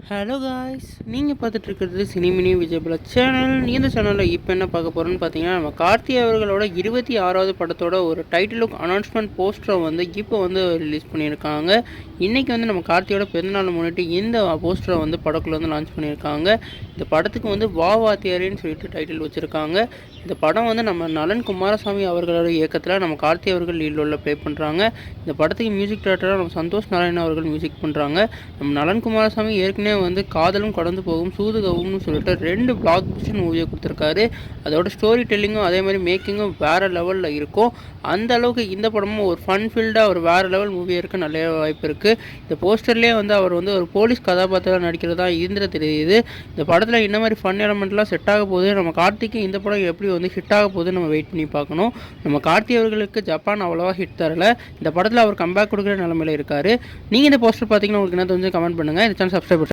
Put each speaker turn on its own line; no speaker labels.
Hello guys, நீங்கள் பார்த்துட்டு இருக்கிறது சினிமினி விஜயபுல சேனல். இந்த சேனலில் இப்போ என்ன பார்க்க போகிறோன்னு பார்த்தீங்கன்னா, நம்ம கார்த்தி அவர்களோட 26வது படத்தோட ஒரு டைட்டில் லுக் அனௌன்ஸ்மெண்ட் போஸ்டரை வந்து இப்போ வந்து ரிலீஸ் பண்ணியிருக்காங்க. இன்றைக்கி வந்து நம்ம கார்த்தியோட பிறந்தநாளை முன்னிட்டு இந்த போஸ்டரை வந்து படக்குள்ளே வந்து லான்ச் பண்ணியிருக்காங்க. இந்த படத்துக்கு வந்து வா வாத்தியாரின்னு சொல்லிட்டு டைட்டில் வச்சுருக்காங்க. இந்த படம் வந்து நம்ம நலன் குமாரசாமி அவர்களோட இயக்கத்தில் நம்ம கார்த்தி அவர்கள் லீடில் ப்ளே பண்ணுறாங்க. இந்த படத்துக்கு மியூசிக் டைரக்டராக நம்ம சந்தோஷ் நாராயணன் அவர்கள் மியூசிக் பண்ணுறாங்க. நம்ம நலன் குமாரசாமி ஏற்கனவே வந்து காதலும் கடந்து போகும், சூதுகவும்னு சொல்லிட்டு 2 பிளாக் பஸ்டர் மூவியை கொடுத்துருக்காரு. அதோட ஸ்டோரி டெல்லிங்கும் அதே மாதிரி மேக்கிங்கும் வேறு லெவலில் இருக்கும். அந்த அளவுக்கு இந்த படமும் ஒரு ஃபன் ஃபீல்டாக ஒரு வேறு லெவல் மூவியாக இருக்க நிறைய வாய்ப்பு இருக்குது. இந்த போஸ்டர்லேயே வந்து அவர் வந்து ஒரு போலீஸ் கதாபாத்திரம் நடிக்கிறதா இருந்துட தெரியுது. இந்த படத்தில் இந்த மாதிரி ஃபன் எலமெண்ட்லாம் செட் ஆக போகுது. நம்ம கார்த்திக்கு இந்த படம் எப்படி வந்து ஹிட் ஆக போகுது நம்ம வெயிட் பண்ணி பார்க்கணும். நம்ம கார்த்தி அவர்களுக்கு ஜப்பான் அவ்வளோவா ஹிட் தரல. இந்த படத்தில் அவர் கம்பேக் கொடுக்குற நிலமையில இருக்கார். நீங்கள் இந்த போஸ்டர் பார்த்தீங்கன்னா உங்களுக்கு என்ன தெரிஞ்சு கமெண்ட் பண்ணுங்கள். இந்த சேனல் சப்ஸ்கிரைப்